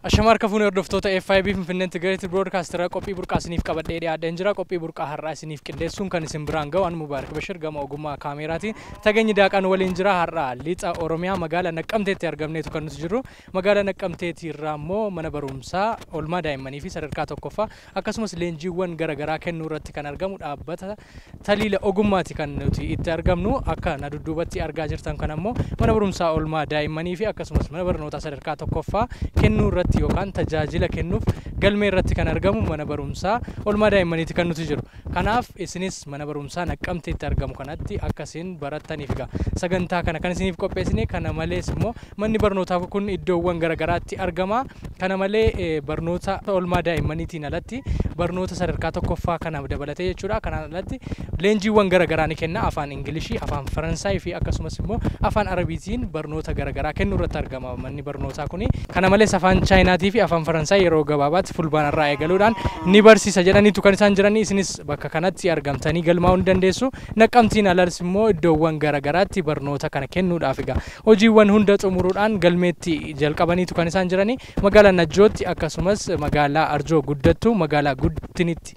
Ashamarka fuun hordoftoota FIB Finfinnee Integrated Broadcaster qophii burqaa isiniif qabadhee dhiyaadheen jira. Qophii burqaa har'aa isiniif qindeessuun kan isin biraan ga'u Mubaarak Bashir gama ogummaa kaameraatiin tageenyi daaqaan waliin jira. Har'aa lixa Oromiyaa magaalaa Naqqamteetti argamneetu kan nuti jirru. Magaalaa Naqqamteetti irraa immoo mana barumsaa oolmaa daa'immanii fi sadarkaa tokkoffaa akkasumas leenjiiwwan garaagaraa kennuu irratti kan argamu dhaabbata taliila ogummaati kan nuti itti argamnu. Akka na dudduubatti argaa jirtan kan ammoo mana barumsaa oolmaa daa'immanii fi akkasumas mana barnootaa sadarkaa tokkoffaa kennuu irratti yookaan tajaajila kennuuf galmee irratti kan argamu mana barumsaa oolmaa daa'immaniitti kan nuti jiru. Kanaaf isinis mana barumsaa Naqqamteetti argamu kanatti akkasiin barattaniif sagantaa kana kan isiniif qopheessine. Kana malees immoo manni barnootaa kun iddoowwan garaagaraatti argama. Kana malee barnoota oolmaa daa'immaniitiin alatti barnoota sadarkaa tokkoffaa kana dabalatee jechuudha. Kanaan alatti leenjiiwwan garaagaraa ni kenna. Afaan Ingilishii, afaan Faransaayii fi akkasumas immoo afaan Arabiitiin barnoota garaagaraa kennuu irratti argama manni barnootaa kuni. Kana malees afaan Chaayinaatii fi afaan Faransaay yeroo gabaabaatti fulbaana irraa eegaluudhaan ni barsiisa jedhaniitu kan isaan jiranii. Isinis bakka kanatti argamtanii galmaa'uu ni dandeessu. Naqqamtiin alaas immoo iddoowwan garaagaraatti barnoota kana kennuudhaaf hojiiwwan hunda xumuruudhaan galmeetti jalqabaniitu kan isaan jiranii. Magaalaa Najjootti akkasumas magaalaa Arjoo guddattu magaalaa guddinitti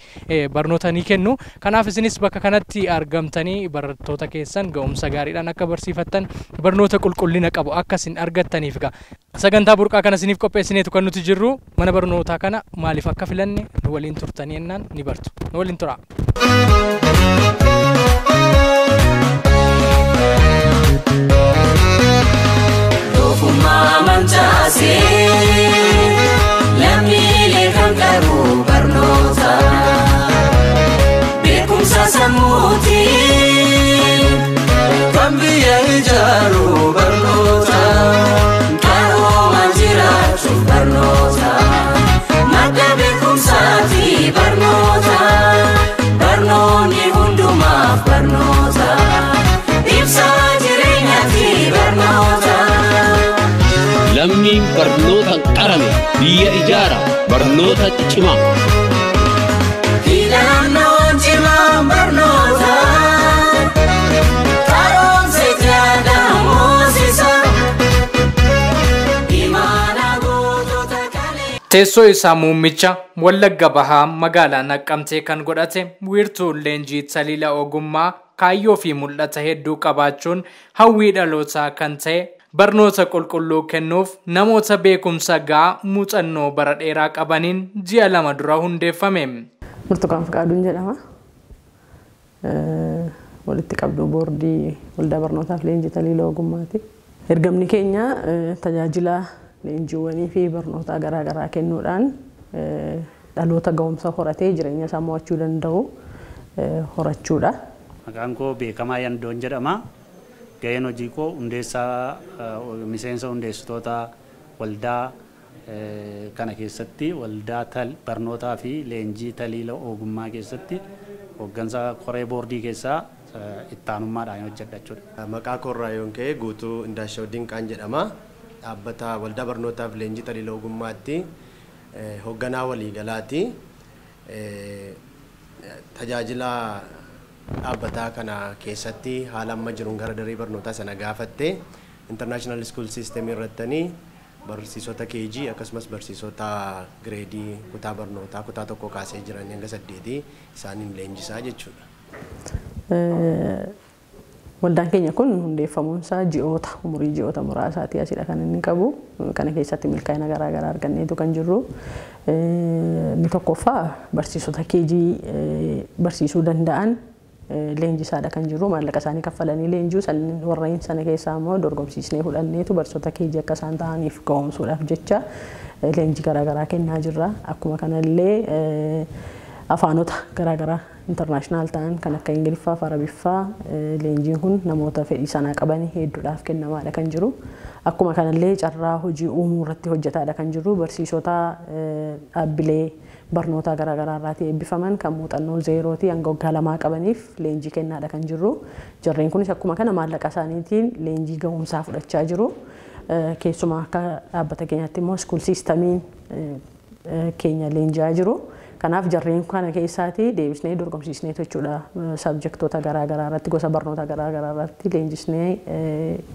barnoota ni kennu. Kanaaf isinis bakka kanatti argamtanii barattoota keessan ga'umsa gaariidhaan akka barsiifattan barnoota qulqullina qabu akka isin argattaniif sagantaa burqaa kana isiniif qopheessineetu kan nuti jirru. Mana barnootaa kana maaliif akka filanne nu waliin turtanii ennaan ni bartu. Nu waliin tura. Dofummaa mancaasee lammiilee kan qabu barnoota beekumsa sammuutiin kan biyya ijaaru barnoota qaroomaan jiraachuuf barnoota madda beekumsaati barnoota barnoonni hundumaaf barnoota ibsaa jireenyaati barnoota. Lammiin barnoota qarame biyya ijaara barnoota cimaa. Filannoon cimaan barnoota qaroomsa jaadamu moosisa imaana gootota kalee. Teessoo isaa muummicha Wallagga Bahaa magaalaa Naqqamtee kan godhate wiirtuun leenjii taliila ogummaa kaayyoo fi mul'ata hedduu qabaachuun hawwii dhalootaa kan ta'e barnoota qulqulluu kennuuf namoota beekumsa gahaa muuxannoo bara dheeraa qabaniin ji'a 2 dura hundeeffame. Burtukaan Fiqaaduun jedhama. Walitti qabduu boordii waldaa barnootaaf leenjii taliila ogummaati. Ergamni keenya tajaajila leenjiiwwanii fi barnoota garaagaraa kennuudhaan dhaloota ga'umsa horatee jireenya isaa mo'achuu danda'u horachuudha. Maqaan koo Beekamaa Yandoon jedhama. Ga'een hojii koo hundeessaa miseensa hundeessitoota waldaa kana keessatti waldaa barnootaa fi leenjii taliila ogummaa keessatti hooggansa koree boordii keessaa ittaanummaadhaan hojjedha jechuudha. Maqaa koorraa yoon ka'e Guutuu Indaashaw Dinqaan jedhama. Dhaabbata waldaa barnootaaf leenjii taliila ogummaatti hoogganaa waliigalaati. Tajaajila dhaabbataa kana keessatti haala amma jiruun gara daree barnootaa sana gaafatte international school system irrattanii barsiisota KG akkasumas barsiisota gireedii kutaa barnootaa kutaa tokko kaasee jiran hanga 8 isaaniin leenjisaa jechuudha. Waldaan keenya kun hundeeffamuunsaa umurii ji'oota muraasaati asidha kan inni qabu. Kana keessatti milkaa'ina garaagaraa arganneetu kan jirru. Inni tokkoffaa barsiisota KG barsiisuu danda'an leenjisaadha kan jiru. Maallaqa isaanii kaffalanii leenjuu warreen sana keessaa immoo dorgomsiisnee fudhanneetu barsiisota KG akka isaan ta'aniif ga'oomsuudhaaf jecha leenjii garaagaraa kennaa jirra. Akkuma kanallee afaanota garaagaraa internaashinaal ta'an kan akka Ingiliffaa fi Arabiffaa leenjiin kun namoota fedhii sanaa qaban hedduudhaaf kennamaadha kan jiru. Akkuma kanallee carraa hojii uumuu irratti hojjetaadha kan jiru. Barsiisota dhaabbilee barnoota garaagaraa irratti eebbifaman kan muuxannoo zeerootii hanga waggaa 2 qabaniif leenjii kennaadha kan jiru. Jarreen kunis akkuma kana maallaqa isaaniitiin leenjii ga'umsaa fudhachaa jiru. Keessumaa akka dhaabbata keenyaatti immoo iskuul siistamiin keenya leenjaa jiru. Kanaaf jarreen kana keessaati deebisnee dorgomsiisnee jechuudha sabjektoota garaagaraa irratti gosa barnoota garaagaraa irratti leenjisnee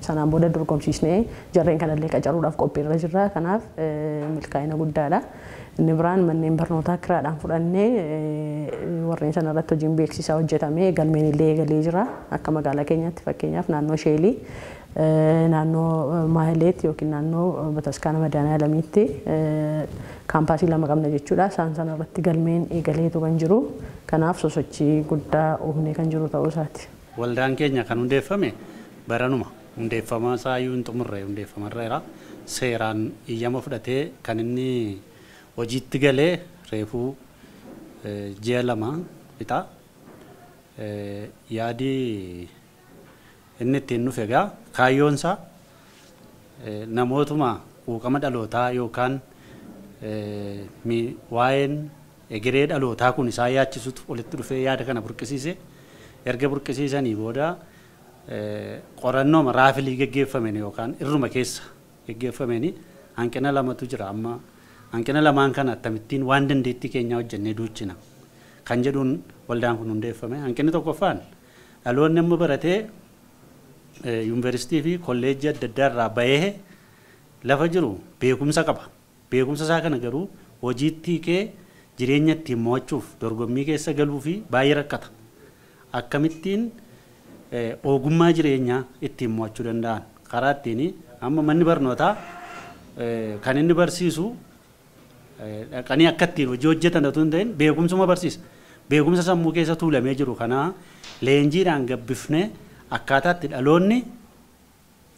sanaan booda dorgomsiisnee jarreen kanallee qacaruudhaaf qophiirra jirra. Kanaaf milkaa'ina guddaadha. Inni biraan manneen barnootaa kiraadhaan fudhannee warreen sana irratti hojiin beeksisaa hojjetamee galmeen illee eegalee jira. Akka magaalaa keenyaatti fakkeenyaaf naannoo Sheelii, naannoo Maahileet yookiin naannoo Bataskaana Madaaniyaalamiitti kaampaasii lama qabna jechuudha. Isaan sana irratti galmeen eegaleetu kan jiru. Kanaaf sosochii guddaa uumnee kan jiru ta'uu isaati. Waldaan keenya kan hundeeffame baranuma hundeeffamaa isaayyuu hin xumurre hundeeffamarra seeraan iyyama fudhatee kan inni hojiitti galee reefuu ji'a lama bitaa yaadii inni ittiin dhufe egaa kaayyoonsaa namootuma quuqama dhalootaa yookaan waa'een egeree dhalootaa kun isaan yaachisutu walitti dhufee yaada kana burqisiise erga burqisiisanii booda qorannooma raafilii geggeeffameen yookaan irruma keessa geggeeffameen hanqina lamatu jira amma hanqina lamaan kana akkamittiin waan dandeettii keenyaa hojjennee duuchina kan jedhuun waldaan kun hundeeffame. Hanqinni tokkoffaan dhaloonni amma baratee yuunivarsiitii fi kolleejjii adda addaa irraa bahee lafa jiru beekumsa qaba. Beekumsa isaa kana garuu hojiitti hiikee jireenya ittiin mo'achuuf dorgommii keessa galuu fi baay'ee rakkata. Akkamittiin ogummaa jireenyaa ittiin mo'achuu danda'an karaa ittiin amma manni barnootaa kan inni barsiisu dhaqanii akka ittiin hojii hojjetan otoo hin ta'in beekumsuma barsiisa. Beekumsa sammuu keessa tuulamee jiru kana leenjiidhaan gabbifnee akkaataa itti dhaloonni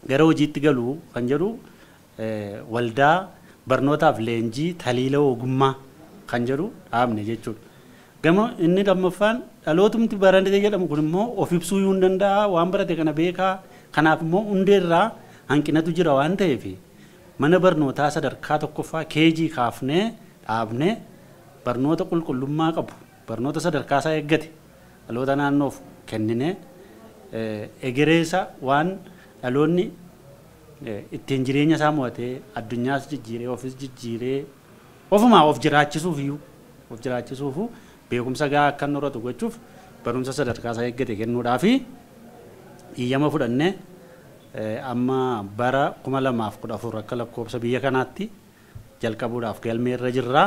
gara hojiitti galuu kan jedhu waldaa barnootaaf leenjii taliila ogummaa kan jedhu dhaabne jechuudha. Gama inni lammaffaan dhalootumti barate jedhamu kun immoo of ibsuu hin danda'a waan barate kana beekaa kanaaf immoo hundeerraa hanqinatu jira waan ta'eef mana barnootaa sadarkaa tokkoffaa keejii kaafnee dhaabnee barnoota qulqullummaa qabu barnoota sadarkaa isaa eeggate dhaloota naannoof kennine egereessa waan dhaloonni ittiin jireenya isaa mo'atee addunyaas jijjiiree ofis jijjiiree ofumaa of jiraachisuuf beekumsa gahaa akka inni horatu gochuuf barumsa sadarkaa isaa eeggate kennuudhaaf iyyama fudhannee amma bara 2014 akka lakkoofsa biyya kanaatti jalqabuudhaaf galmee irra jirra.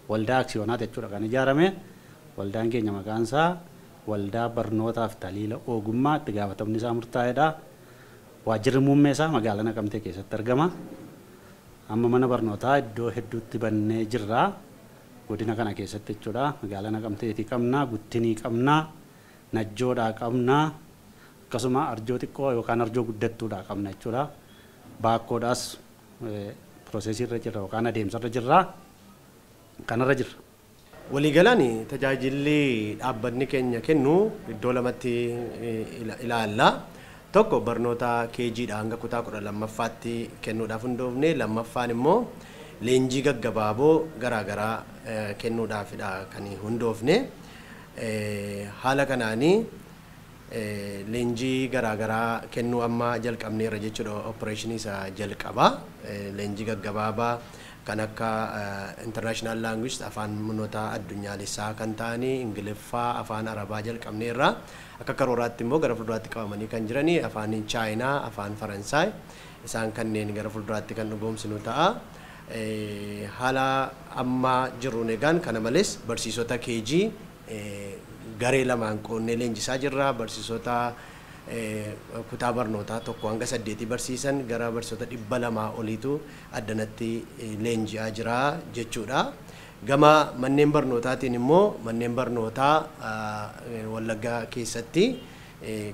Waldaa aksiyoonaa jechuudha kan ijaarame. Waldaan keenya maqaan isaa waldaa barnootaaf taliila ogummaa itti gaafatamni isaa murtaa'eedha. Waajjirri muummee isaa magaalaa Naqamtee keessatti argama. Amma mana barnootaa iddoo hedduutti bannee jirra. Godina kana keessatti jechuudha. Magaalaa Naqamteetii qabna, Guttinii qabna, Najjoodhaa qabna. Akkasuma arjoo xiqqoo yookaan arjoo guddattuudha qabna jechuudha. Baakkoodhaas piroosesiirra jirra yookaan adeemsarra jirra. Kanarra jirra. Waliigalaan tajaajilli dhaabbanni keenya kennu iddoo lamatti ilaalla. Tokko barnoota keejiidha hanga kutaa 12ffaatti kennuudhaaf hundoofne, lammaffaan immoo leenjii gaggabaaboo garaagaraa kennuudhaafidha kan hundoofne. Haala kanaanii leenjii garaagaraa kennuu amma jalqabneerra jechuudha. Opereeshinii isa jalqabaa leenjii gaggabaabaa kan akka international language afaan manoota addunyaalessaa kan ta'anii ingiliffaa afaan arabaa jalqabneerra. Akka karooraatti immoo gara fuulduraatti qabamanii kan jiranii afaan chaayinaa afaan faransaay isaan kanneen gara fuulduraatti kan dhugoomsinu ta'a. Haala amma jiruun egaan kana malees barsiisota keejii garee lamaan qoonnee leenjisaa jirra. Barsiisota kutaa barnootaa tokko hanga 8 barsiisan gara barsiisota 200 oliitu addanatti leenji'aa jira jechuudha. Gama manneen barnootaatiin immoo manneen barnootaa Wallaggaa keessatti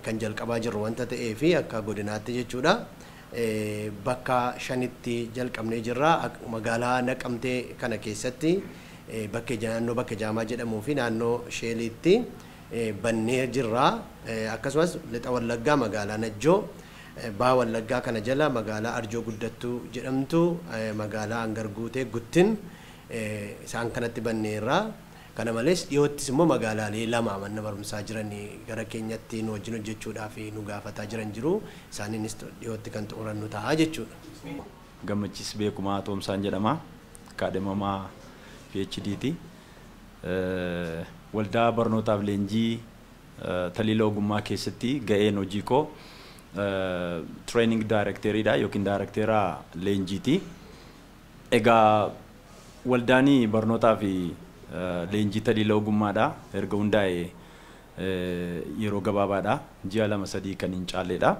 kan jalqabaa jirru wanta ta'eef akka godinaatti jechuudha. Bakka 5tti jalqabnee jirra. Magaalaa Naqamtee kana keessatti naannoo bakka Jaamaa jedhamuu fi naannoo Sheeliitti bannee jirra. Akkasumas lixa Wallaggaa magaalaa Najjoo, Baa Wallaggaa kana jala magaalaa Arjoo Guddattuu jedhamtu, magaalaa Angarguutee Guttin isaan kanatti banneerra. Kana malees dhiyoottis immoo magaalaalee lama manna barumsaa jiran gara keenyatti nu wajjin hojjechuudhaaf nu gaafataa jiran jiru. Isaaniinis dhiyootti kan xumurannu ta'a jechuudha. Gammachiis Beekumaa Toomsaan jedhama. Kaadhimamaa PhD'ti. waldaa barnootaaf leenjii taliila ogummaa keessatti ga'een hojii koo training directoriidha yookiin directora leenjiiti. Egaa waldaanii barnootaa fi leenjii taliila ogummaadha erga hundaa'e yeroo gabaabaadha ji'a 2-3 kan hin caalleedha.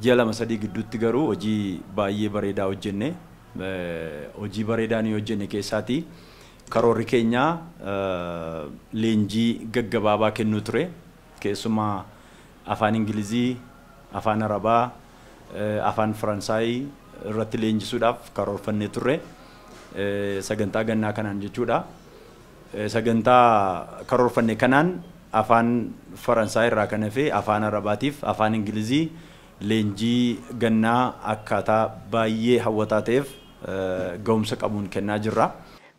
Ji'a 2-3 gidduutti garuu hojii baay'ee bareedaa hojjenne. Hojii bareedaa ni hojjenne keessaati karoorri keenya leenjii gaggabaabaa kennuu ture. Keessumaa afaan Ingilizii, afaan Arabaa, afaan Faransaayii irratti leenjisuudhaaf karoorfannee turre. Sagantaa gannaa kanaan jechuudha. Sagantaa karoorfanne kanaan afaan Faransaayii irraa kan hafe afaan Arabaatiif afaan Ingilizii leenjii gannaa akkaataa baay'ee hawwataa ta'eef ga'umsa qabuun kennaa jirra.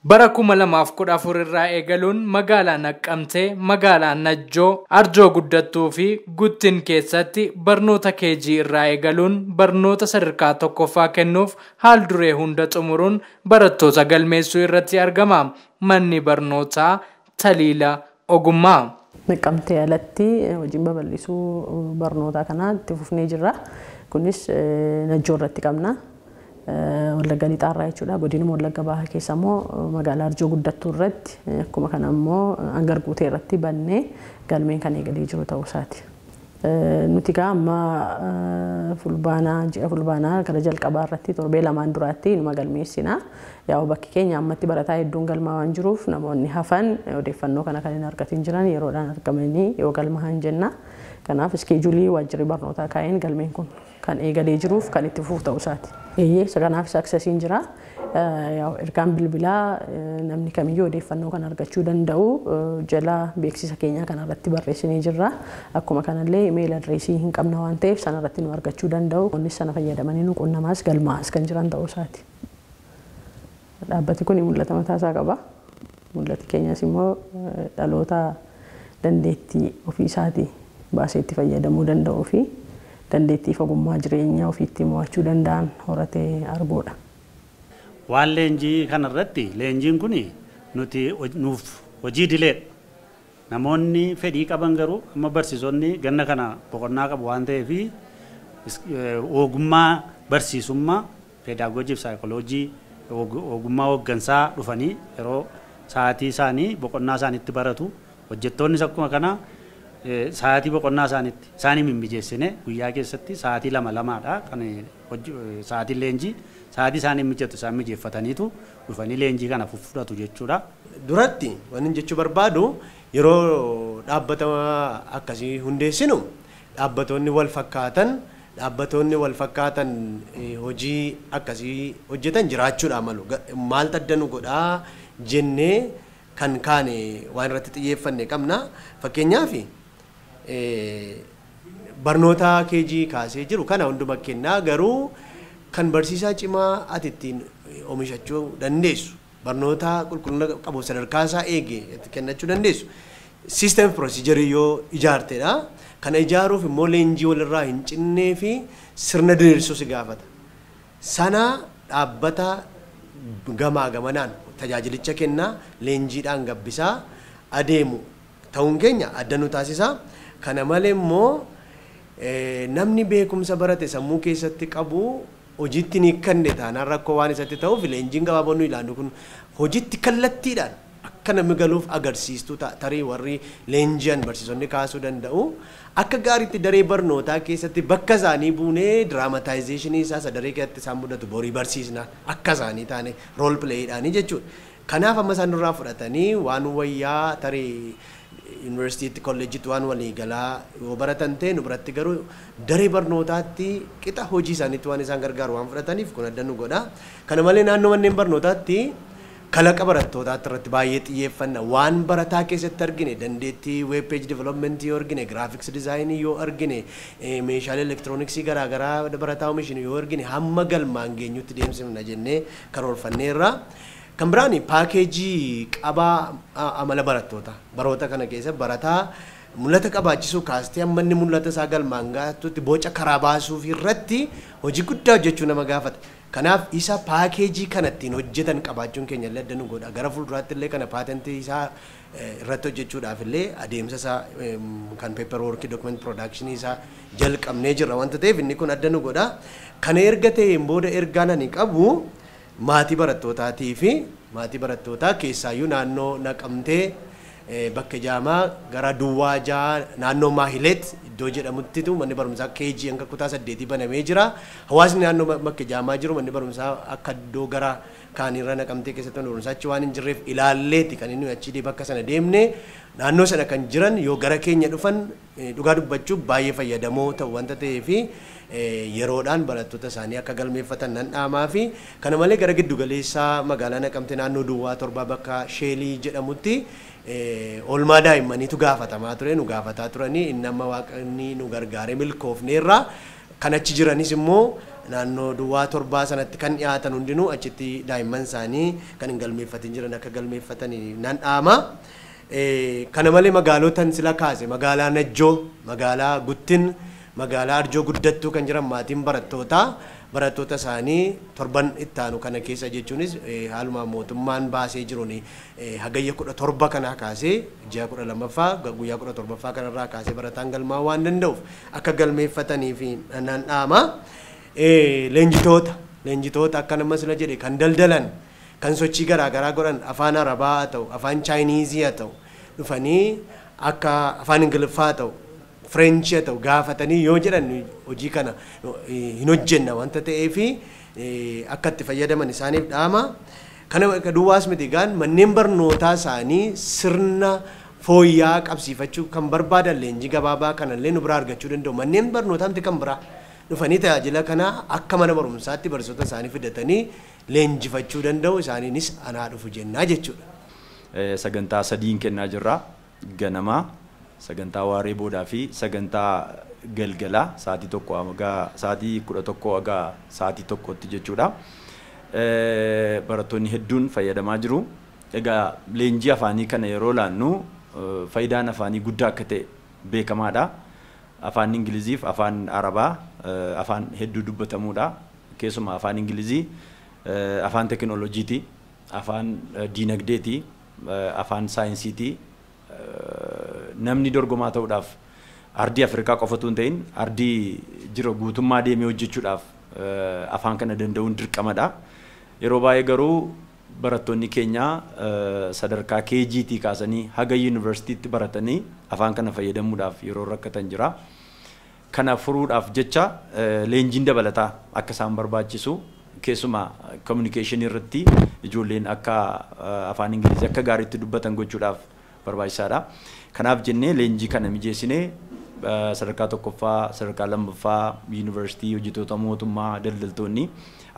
Bara 2014 irraa eegaluun magaalaa Naqqamtee, magaalaa Najjoo, Arjoo Guddattuu fi Guttin keessatti barnoota KG irraa eegaluun barnoota sadarkaa tokkoffaa kennuuf haal duree hunda xumuruun barattoota galmeessuu irratti argama. Manni barnootaa taliila ogummaa. Naqqamtee alatti hojiin babal'isuu barnootaa kanaa itti fufnee jirra. Kunis Najjoo irratti qabna. Wallagga Lixaarraa jechuudha. Godinuma Wallagga Bahaa keessa immoo magaalaa Arjoo Guddattuu irratti akkuma kana immoo Hangar Guutee irratti bannee galmeen kan eegalee jiru ta'uu isaati. Nuti gaa amma ji'a fulbaanaa gara jalqabaa irratti torbee lamaan duraatti numa galmeessina. Yaa bakki keenya ammatti barataa hedduun galmaa waan jiruuf namoonni hafan odeeffannoo kana kan hin argatin jiran yeroodhaan argamanii yoo galmahan jenna. Kanaaf iskeejuulii waajjirri barnootaa kaa'een galmeen kun kan eegalee jiruuf kan itti fufu ta'uu isaati. Kanaaf aksesiin jira. Ergaan bilbilaa namni kamiyyuu odeeffannoo kan argachuu danda'u jala beeksisa keenyaa kanarratti barreessinee jirra. Akkuma kanallee imeeyil adreesii hin qabna waan ta'eef sanarratti nu argachuu danda'u. Kunis sana fayyadamanii nu qunnamaas galmaas kan jiran ta'uu isaati. Dhaabbati kun mul'ata mataasaa qaba. Mul'ati keenyas immoo dhaloota dandeettii ofii isaatii baasee itti fayyadamuu danda'uu fi dandeettii ogummaa jireenyaa ofiitti mo'achuu danda'an horatee arguudha. Waan leenjii kanarratti leenjiin kun nuuf hojii dileedha. Namoonni fedhii qaban garuu amma barsiisonni ganna kana boqonnaa qabu waan ta'eef ogummaa barsiisummaa pedagoojii fi saayikooloojii ogummaa hooggansaa dhufanii yeroo sa'aatii isaanii boqonnaa isaaniitti baratu. Hojjettoonnis akkuma kana sa'aatii boqonnaa isaaniitti isaanii mimmijeessine guyyaa keessatti sa'aatii 2-2dha kan sa'aatiin leenjii sa'aatii isaanii mijatu isaan mijeeffataniitu dhufanii leenjii kana fudhatu jechuudha. Duratti waan jechuu barbaadu yeroo dhaabbata akkasii hundeessinu dhaabbatoonni wal fakkaatan hojii akkasii hojjetan jiraachuudha malu. Maal taddanu godhaa jennee kan kaane waan irratti xiyyeeffanne qabna. Fakkeenyaaf barnoota KG kaasee jiru kana hunduma kennaa garuu kan barsiisaa cimaa ati ittiin oomishachuu dandeessu barnoota qulqullina qabu sadarkaa isaa eege kennachuu dandeessu system procedure yoo ijaartedha. Kana ijaaruuf immoo leenjii walirraa hin cinnee fi sirna diriirsuu si gaafata. Sana dhaabbata gamaa gamanaan tajaajilicha kennaa leenjiidhaan gabbisaa adeemu ta'uun keenya adda nu taasisa. Kana malee immoo namni beekumsa barate sammuu keessatti qabu hojiitti ni kanne taanaan rakkoo waan isatti ta'uuf leenjiin gabaaboo nu ilaallu kun hojiitti kallattiidhaan akka namni galuuf agarsiistuu tarii warri leenji'an barsiisonni kaasuu danda'u. Akka gaariitti daree barnootaa keessatti bakka isaanii buunee diraamataayzeeshinii isaa daree keessatti isaan mudatu borii barsiisna akka isaanii taane rool pileeyiidhaanii jechuudha. Kanaaf amma isaan irraa fudhatanii waan wayyaa tarii yuunivarsiitiitti kolleejjiitti waan walii galaa yoo baratan ta'e nu biratti garuu daree barnootaatti qixa hojii isaaniitti waan isaan gargaaru waan fudhataniif kun adda nu godha. Kana malee naannoo manneen barnootaatti kalaqa barattootaatti irratti baay'ee xiyyeeffanna. Waan barataa keessatti argine dandeettii web page development yoo argine graphics design yoo argine meeshaalee elektirooniksii garaagaraa barataa oomishine yoo argine hamma galmaan geenyutti deemsifna jennee karoorfanneerra. Kan biraan paakeejii qabaa amala barattoota baroota kana keessa barataa mul'ata qabaachisuu kaastee amma inni mul'ata isaa galmaan gaatutti boca karaa baasuuf irratti hojii guddaa hojjechuu nama gaafata. Kanaaf isa paakeejii kanattiin hojjetan qabaachuun keenya illee adda nu godha. Gara fuulduraatti illee kana paatentii isaa irratti hojjechuudhaaf illee adeemsa isaa kan paper work document production isaa jalqabnee jirra wanta ta'eef inni kun adda nu godha. Kana erga ta'een booda ergaan ani qabu maatii barattootaati fi maatii barattootaa keessaayyuu naannoo Naqamtee bakka jaamaa gara Duwwaa Jaa naannoo Maahileet iddoo jedhamuttitu manni barumsaa KG hanga kutaa 8 banamee jira. Hawaasni naannoo bakka jaamaa jiru manni barumsaa akka iddoo gara kaanirra Naqamtee keessatti manni barumsaa achi waan hin jirreef ilaalleeti kan inni achi bakka sana deemne naannoo sana kan jiran yoo gara keenya dhufan dhugaa dubbachuuf baay'ee fayyadamoo ta'u wanta ta'eef yeroodhaan barattoota isaanii akka galmeeffatan nan dhaamaa fi kana malee gara giddu galeessaa magaalaa Naqamtee naannoo Duwwaa 7 bakka Sheelii jedhamutti oolmaa daa'immaniitu gaafatamaa ture nu gaafataa turanii inni amma waaqni nu gargaaree milkoofneerra kan achi jiranis immoo naannoo Duwwaa 7 sanatti kan dhiyaatan hundinuu achitti daa'imman isaanii kan hin galmeeffatin jiran akka galmeeffatan nan dhaama. Kana malee magaalotan sila kaase magaalaa Najjoo magaalaa Guttin magaalaa Arjoo guddattuu kan jiran maatiin barattoota isaanii torban ittaanu kana keessa jechuunis haaluma mootummaan baasee jiruun hagayya 17 kana kaasee ji'a 12ffaa guyyaa 17ffaa kanarraa kaasee barataan galmaa waan danda'uuf akka galmeeffatanii fi nan dhaama. Leenjitoota akka nama sila jedhe kan daldalan kan sochii garaagaraa godhan afaan Arabaa haa ta'u afaan Chaayiniizii haa ta'u dhufanii akka afaan Ingiliffaa haa ta'u French haa ta'u gaafatanii yoo jedhan hojii kana hin hojjenna wanta ta'eef akka itti fayyadaman isaaniif dhaama. Kana duwwaas miti gaan manneen barnootaa isaanii sirna fooyya'aa qabsiifachuu kan barbaadan leenjii gabaabaa kanallee nu biraa argachuu danda'u. Manneen barnootaa miti kan biraa dhufanii tajaajila kana akka mana barumsaatti barsiisota isaanii fidatanii leenjifachuu danda'u isaaniinis anaa dhufu jennaa jechuudha. Sagantaa sadiin kennaa jirra ganamaa. Sagantaa waaree boodaa fi sagantaa galgalaa sa'aatii 11 haga sa'aatii 1tti jechuudha. Barattoonni hedduun fayyadamaa jiru. Egaa leenjii afaanii kana yeroo laannu faayidaan afaanii guddaa akka ta'e beekamaadha. Afaan Ingiliziif afaan Arabaa afaan hedduu dubbatamuudha. Keessumaa afaan Ingilizii afaan teekinooloojiiti, afaan diinagdeeti, afaan saayinsiiti. Namni dorgomaa ta'uudhaaf ardii Afrikaa qofatu hin ta'in ardii jira guutummaa deemee hojjechuudhaaf afaan kana danda'uun dirqamadha. Yeroo baay'ee garuu barattoonni keenya sadarkaa KGT kaasanii haga yuunivarsiitiitti baratanii afaan kana fayyadamuudhaaf yeroo rakkatan jira. Kana furuudhaaf jecha leenjiin dabalataa akka isaan barbaachisu keessumaa communication irratti ijoolleen akka afaan Ingilizii akka gaariitti dubbatan gochuudhaaf barbaachisaadha. Kanaaf jennee leenjii kana mijeessinee sadarkaa 1ffaa, sadarkaa 2ffaa, yuunivarsiitii, hojjettoota mootummaa, daldaltoonni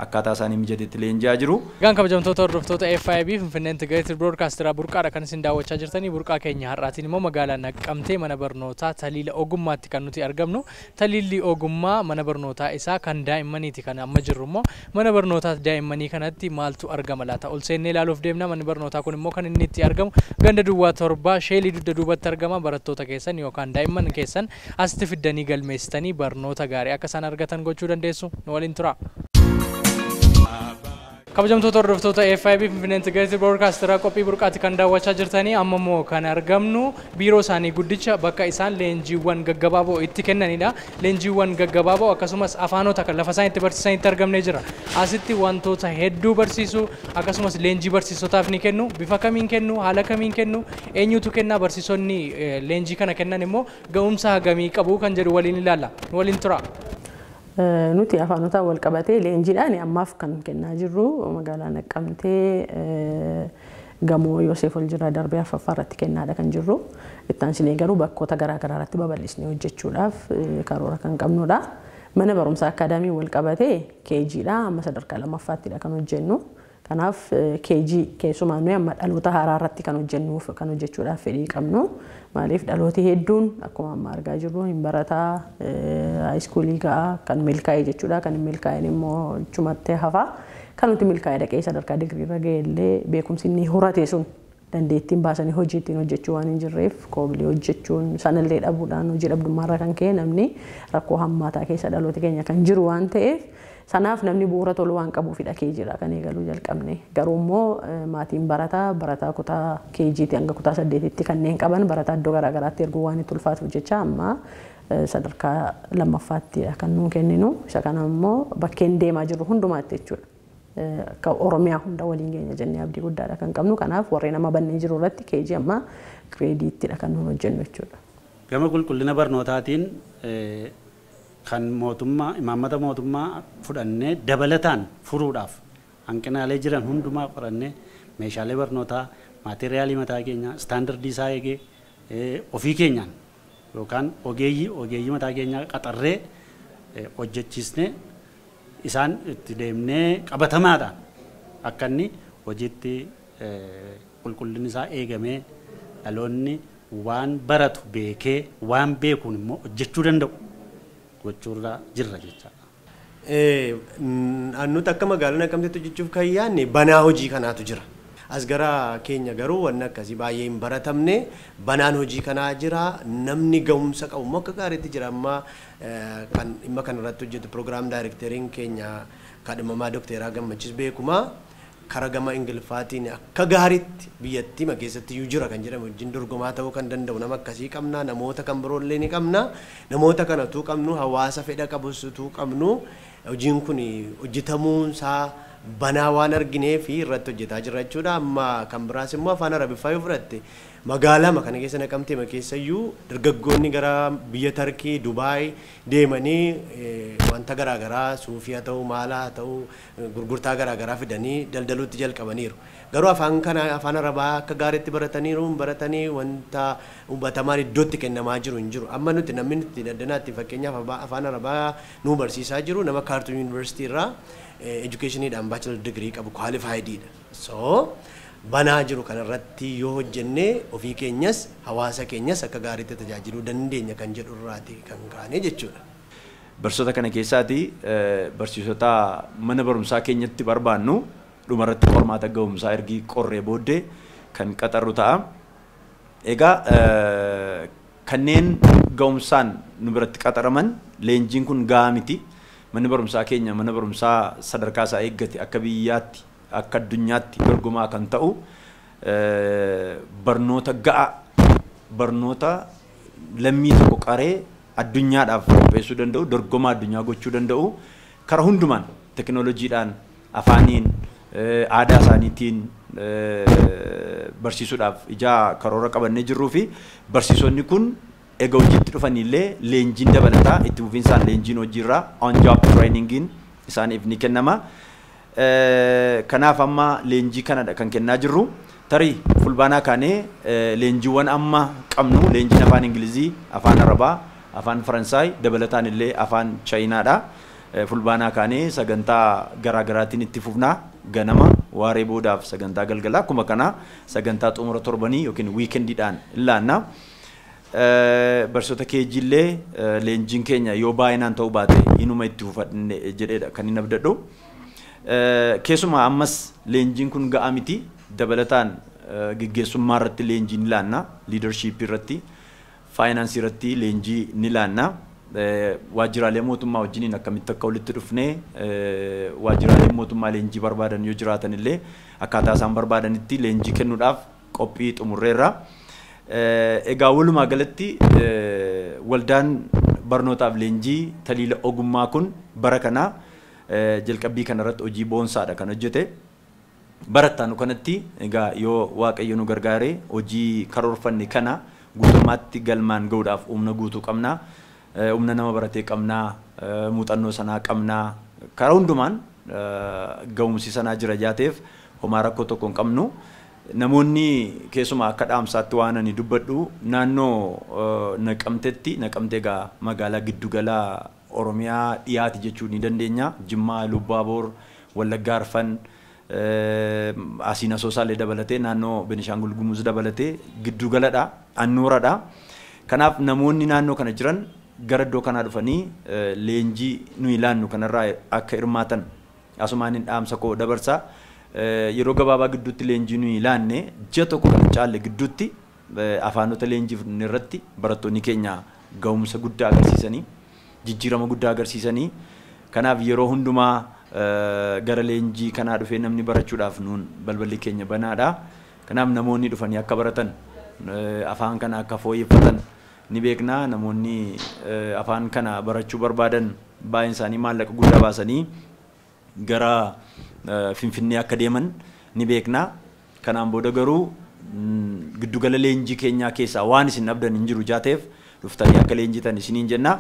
akkaataa isaanii mijateetti leenji'aa jiru. Egaan kabajamtoota hordoftoota FIB Finfinnee Integrated Broadcasteraa burqaadha kan isin daawwachaa jirtanii. Burqaa keenya har'aatiin immoo magaalaa Naqqamtee mana barnootaa Taliila Ogummaatti kan nuti argamnu. Taliilli Ogummaa mana barnootaa isaa kan daa'immaniiti kan amma jirru immoo mana barnootaa daa'immanii kanatti maaltu argama laata? Ol seennee ilaaluuf deemna. Manni barnootaa kun immoo kan inni itti argamu ganda Duwwaa 7 Sheelii dugda duubatti argama. Barattoota keessan yookaan daa'imman keessan asitti fiddanii galmeessitanii barnoota gaarii akka isaan argatan gochuu dandeessu. Nu waliin tura. kabajamtoota hordoftoota FIB Finfinnee Integrated Broadcasteraa qophii burqaatti kan daawwachaa jirtanii amma immoo kan argamnu biiroo isaanii guddicha bakka isaan leenjiiwwan gaggabaaboo itti kennanidha. Leenjiiwwan gaggabaaboo akkasumas afaanota kan lafa isaan itti barsiisanitti argamnee jira. Asitti wantoota hedduu barsiisu akkasumas leenjii barsiisotaaf ni kennu. Bifa kamiin kennu, haala kamiin kennu, eenyutu kennaa barsiisonni leenjii kana kennan immoo ga'umsa hagamii qabu kan jedhu waliin ilaalla. Waliin tura. Nuti afaanota wal qabatee leenjiidhaan ammaaf kan kennaa jirru magaalaa Naqqamtee gamoo Yoosef Oljirraa darbee afaffaarratti kennaadha kan jirru. Ittaansinee garuu bakkoota garaa garaa irratti babal'isnee hojjechuudhaaf karoora kan qabnudha. Mana barumsaa akaadaamii wal qabatee KGdha amma sadarkaa lammaffaattiidha kan hojjennu. Kanaaf KG keessumaa nuyi amma dhaloota haaraa irratti kan hojjennuuf kan hojjechuudhaaf fedhii qabnu. Maaliif dhalooti hedduun akkuma amma argaa jirru hin barataa haayiskuulii ga'a kan milkaa'e jechuudha. Kan milkaa'een immoo chumattee hafa. Kan nuti milkaa'e dhaqee sadarkaa digrii irra ga'e illee beekumsi inni horate sun dandeettiin baasanii hojii ittiin hojjechuu waan hin jirreef koobilee hojjechuun sanallee dhabuudhaan hojii dhabdummaarraa kan ka'e namni rakkoo hammaataa keessa dhaloota keenya kan jiru waan ta'eef sanaaf namni bu'uura tolu waan qabuuf dhaqee jira kan eegaluu jalqabne garuu immoo maatiin barataa kutaa keejiitti hanga kutaa 8tti kanneen qaban barataa iddoo garaagaraatti erguu waan itti ulfaatuuf jecha amma sadarkaa lammaffaatti kan nuun kenninu isa kana immoo bakkeen deemaa jirru hundumaatti jechuudha. Oromiyaa hunda waliin geenya jennee abdii guddaadha kan qabnu kanaaf warreen amma bannee jiru irratti keejii amma kireediittidha kan nuun hojjennu jechuudha. Gama qulqullina barnootaatiin kan mootummaa imaammata mootummaa fudhannee dabalataan furuudhaaf hanqinaalee jiran hundumaa qorannee meeshaalee barnootaa maateriaalii mataa keenya istaandardii isaa eegee ofii keenyaan yookaan ogeeyyii mataa keenyaa qaxarree hojjechiisnee isaan itti deemnee qabatamaadhaan akka inni hojiitti qulqullinni isaa eegamee dhaloonni waan baratu beekee waan beekuun immoo hojjechuu danda'u gochuurra jirra jechaadha. Nuti akka magaalaa Naqamteetti hojjechuuf kan yaadne banaa hojii kanaatu jira. As gara keenya garuu wanni akkasii baay'ee hin baratamne banaan hojii kanaa jira namni ga'umsa qabu immoo akka gaariitti jira amma kan dhimma kanarratti hojjetu proogiraam daayirekteriin keenya kadhimamaa Dookteraa Gammachiis beekuma karaa gama Ingiliffaatiin akka gaariitti biyyattii keessatti iyyuu jira kan jedhamu wajjin dorgomaa ta'uu kan danda'u nama akkasii qabna namoota kan biroollee ni qabna namoota kanatu qabnu hawaasa fedha qabutu qabnu hojiin kun hojjetamuunsaa banaa waan arginee fi irratti hojjetaa jirra jechuudha amma kan biraas immoo afaan arabiffaa yoo fudhatte magaalaa kana keessa Naqamtee keessayyuu dargaggoonni gara biyya Tarkii Dubaay deemanii wanta garaagaraa suufii haa ta'u maala haa ta'u gurgurtaa garaagaraa fidanii daldaluutti jalqabaniiru garuu afaan arabaa akka gaariitti baratanii wanta hubatamaan iddootti kennamaa jiru hin jiru amma nuti namni nuti daddanaatti fakkeenyaaf afaan arabaa nu barsiisaa jiru nama Kaartuum Yuunivarsiitii irraa educationidhaan bachelor degree qabu qualifiedidha. So banaa jiru kanarratti yoo hojjenne ofii keenyas hawaasa keenyas akka gaariitti tajaajiluu dandeenya kan jedhu irraati kan kaane jechuudha. Barsiisota kana keessaati barsiisota mana barumsaa keenyatti barbaannu dhumarratti qormaata ga'umsaa ergi qorree booddee kan qaxarru ta'a. Egaa kanneen ga'umsaan nu biratti qaxaraman leenjiin kun gahaa miti. Manni barumsaa keenya mana barumsaa sadarkaa isaa eeggate akka biyyaatti akka addunyaatti dorgomaa kan ta'u barnoota ga'a barnoota lammii tokko qaree addunyaadhaaf qopheessuu danda'u dorgomaa addunyaa gochuu danda'u karaa hundumaan teknooloojiidhaan afaaniin aadaa isaaniitiin barsiisuudhaaf ijaa karoora qabannee jirruu fi barsiisonni kun ega hojiitti dhufanillee leenjiin dabalataa itti fufinsaan leenjiin hojiirraa on job trainingiin isaaniif ni kennama. Kanaaf amma leenjii kanadha kan kennaa jirru. Tarii fulbaanaa kaanee leenjiiwwan amma qabnu leenjiin afaan Ingilizii, afaan Arabaa, afaan Faransaay dabalataan illee afaan Chaayinaadha. Fulbaanaa kaanee sagantaa garaagaraatiin itti fufnaa ganama waaree boodaaf sagantaa galgalaa akkuma kana sagantaa xumura torbanii yookiin wiikendiidhaan ilaanna. Barsiisota keejillee leenjiin keenya yoo baay'inaan ta'uu baate inuma itti fufadne jedheedha kan inni abdadhu. Keessumaa ammas leenjiin kun ga'aa miti dabalataan gaggeessummaa irratti leenjii ni laanna liidarshiippii irratti faayinaansii irratti leenjii ni laanna waajjiraalee mootummaa wajjiniin akkamitti akka walitti dhufnee waajjiraalee mootummaa leenjii barbaadan yoo jiraatan illee akkaataa isaan barbaadanitti leenjii kennuudhaaf qophii xumurreerra. Egaa walumaa galatti waldaan barnootaaf leenjii taliila ogummaa kun bara kana jalqabbii kanarratti hojii boonsaadha kan hojjete. Barattaanu kanatti egaa yoo waaqayyo nu gargaare hojii karoorfanne kana guutummaatti galmaan ga'uudhaaf humna guutuu qabna. Humna nama baratee qabna, muuxannoo sanaa qabna. Karaa hundumaan ga'umsi sanaa jira jaateef homaa rakkoo tokko hin qabnu. Namoonni keessumaa akka dhaamsaatti waan ani dubbadhu naannoo Naqamteetti Naqamtee egaa magaalaa giddugalaa Oromiyaa dhiyaati jechuu ni dandeenya. Jimmaa, Lubbaaboor, Wallaggaa Arfan, Asiin Asoosaallee dabalatee naannoo Benishaangul Gumuz dabalatee giddugaladha, annuuradha. Kanaaf namoonni naannoo kana jiran gara iddoo kanaa dhufanii leenjii nuyi laannu kanarraa akka hirmaatan asumaan dhaamsa koo dabarsa. yeroo gabaabaa gidduutti leenjii nuyi ilaanne ji'a tokko kan caalle gidduutti afaanota leenjii irratti barattoonni keenya ga'umsa guddaa agarsiisanii jijjiirama guddaa agarsiisanii kanaaf yeroo hundumaa gara leenjii kanaa dhufee namni barachuudhaaf nuun balballi keenya banaadha. Kanaaf namoonni dhufanii akka baratan afaan kana akka fooyyeffatan ni beekna. Namoonni afaan kana barachuu barbaadan baay'een isaanii maallaqa guddaa baasanii gara Finfinnee akka deeman ni beekna. Kanaan booda garuu giddugala leenjii keenyaa keessaa waan isin dhabdan hin jiru jaateef dhuftanii akka leenjitan isiniin jenna.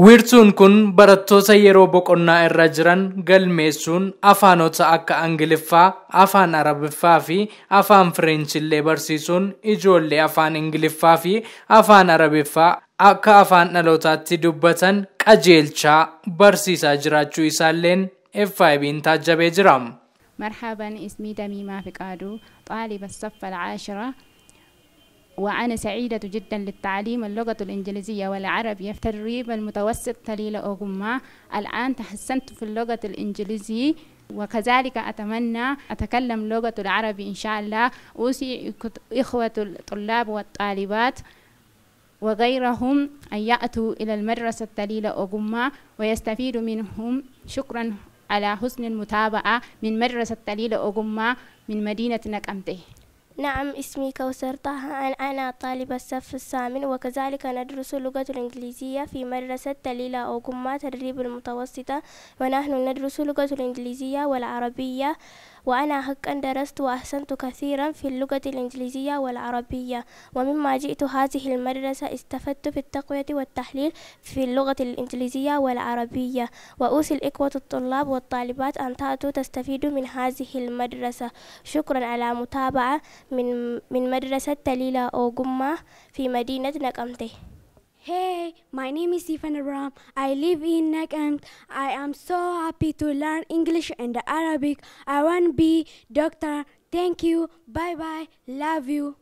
Wiirtuun kun barattoota yeroo boqonnaa irra jiran galmeessuun afaanota akka Ingiliffaa, afaan Arabiffaa fi afaan Fireenchillee barsiisuun ijoollee afaan Ingiliffaa fi afaan Arabiffaa akka afaan dhalootaatti dubbatan qajeelchaa barsiisaa jiraachuu isaalleen FIB'n taajjabee jira. مرحبا اسمي تميمة فقادو طالب الصف العاشرة وأنا سعيدة جدا للتعليم اللغة الإنجليزية والعربية في التدريب المتوسط تليلة أوغما. الآن تحسنت في اللغة الإنجليزية وكذلك أتمنى أتكلم اللغة العربية إن شاء الله. أوصي إخوة الطلاب والطالبات وغيرهم أن يأتوا إلى المدرسة تليلة أوغما ويستفيدوا منهم. شكرا على حسن المتابعة من مدرسة تليلة أوغما من مدينة نقمته. نعم اسمي كوثر طه. أنا طالب الصف الثامن وكذلك ندرس اللغة الإنجليزية في مدرسة تليلة أوغما تدريب المتوسطة ونحن ندرس اللغة الإنجليزية والعربية وأنا حقا درست وأحسنت كثيرا في اللغة الإنجليزية والعربية ومما جئت هذه المدرسة استفدت في التقوية والتحليل في اللغة الإنجليزية والعربية وأوصي الإخوة الطلاب والطالبات أن تأتوا تستفيدوا من هذه المدرسة. شكرا على متابعة من مدرسة تليلة أوغما في مدينة نقمته. Hey, my name is Stephen Abraham. I live in Nakamt. I am so happy to learn English and Arabic. I want to be doctor. Thank you. Bye bye. Love you.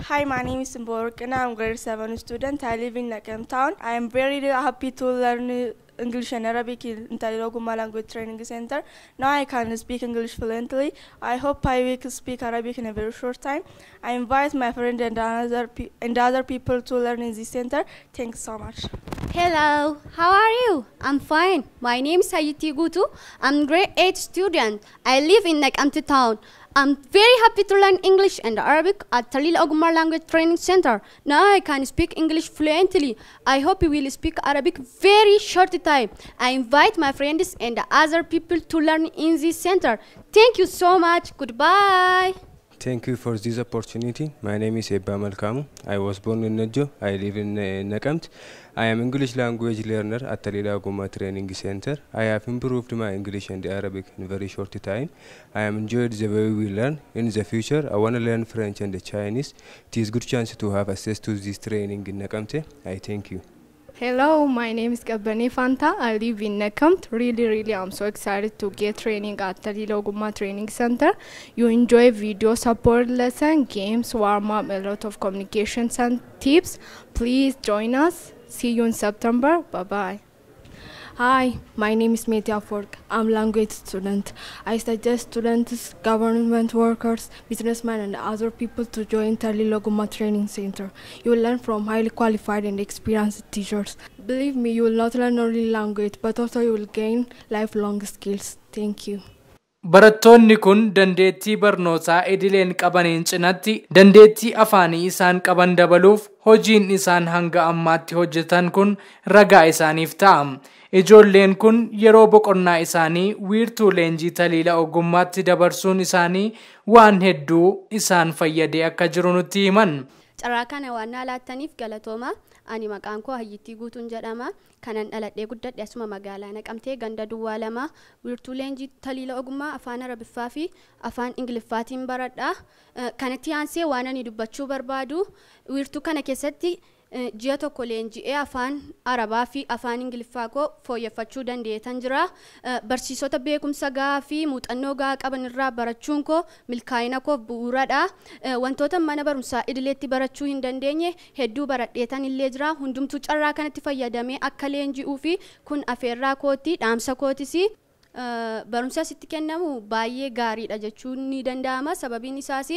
Hi, my name is Mborg and I'm grade 7 student. I live in Nakamt town. I am very happy to learn English and Arabic in Talilah Oghuma Language Training Center. Now I can speak English fluently. I hope I will speak Arabic in a very short time. I invite my friend and other people to learn in this center. Thanks so much. Hello, how are you? I'm fine. My name is Hayati Gutu. I'm grade 8 student. I live in Naqamti town. I'm very happy to learn English and Arabic at Talilah Oghuma Language Training Center. Now I can speak English fluently. I hope you will speak Arabic very short time. I invite my friends and other people to learn in this center. Thank you so much. Goodbye. Thank you for this opportunity. My name is Ebba Malkamu. I was born in Najjo. I live in Naqamt. I am English language learner at Talilah Oghuma Training Center. I have improved my English and Arabic in very short time. I am enjoyed the way we learn. In the future, I want to learn French and Chinese. It is a good chance to have access to this training in Naqamte. I thank you. Hello, my name is Gabani Fanta. I live in Naqamt. Really, I'm so excited to get training at Talilah Oghuma Training Center. You enjoy video support lesson, games, warm up, a lot of communications and tips. Please join us. See you in September. Bye-bye. Hi, my name is Metia Fork. I'm language student. I suggest students, government workers, businessmen and other people to join Talilah Oghuma Training Center. You will learn from highly qualified and experienced teachers. Believe me, you will not learn only language, but also you will gain lifelong skills. Thank you. Barattoonni kun dandeettii barnootaa idileen qabaniin cinatti dandeettii afaanii isaan qaban dabaluuf hojiin isaan hanga ammaatti hojjetan kun ragaa isaaniif ta'a. Ijoolleen kun yeroo boqonnaa isaanii wiirtuu leenjii Talilah Ogummaatti dabarsuun isaanii waan hedduu isaan fayyadee akka jiru nutti himan. Carraa kana waan laattaniif galatooma. Ani maqaan koo Hayyitii Guutuun jedhama. Kanan dhaladhee guddadhe asuma magaalaa Naqamtee ganda Duwwaa 2 wiirtuu leenjii Talilah Ogummaa afaan Arabiffaa fi afaan Ingiliffaatiin baradha. Kanatti aansee waan ani dubbachuu barbaadu wiirtuu kana keessatti ji'a tokko leenji'ee afaan Arabaa fi afaan Ingiliffaa koo fooyyeffachuu dandeettan jira. Barsiisota beekumsa gahaa fi muuxannoo gahaa qaban irraa barachuun koo milkaa'ina koo bu'uuradha. Wantoota mana barumsaa idileetti barachuu hin dandeenye hedduu baradheetan illee jira. Hundumtuu carraa kanatti fayyadamee akka leenji'uu fi kun afeerraa kooti dhaamsa kootis. barumsa sitti kennamu baay'ee gaariidha jechuun ni danda'ama. Sababiin isaas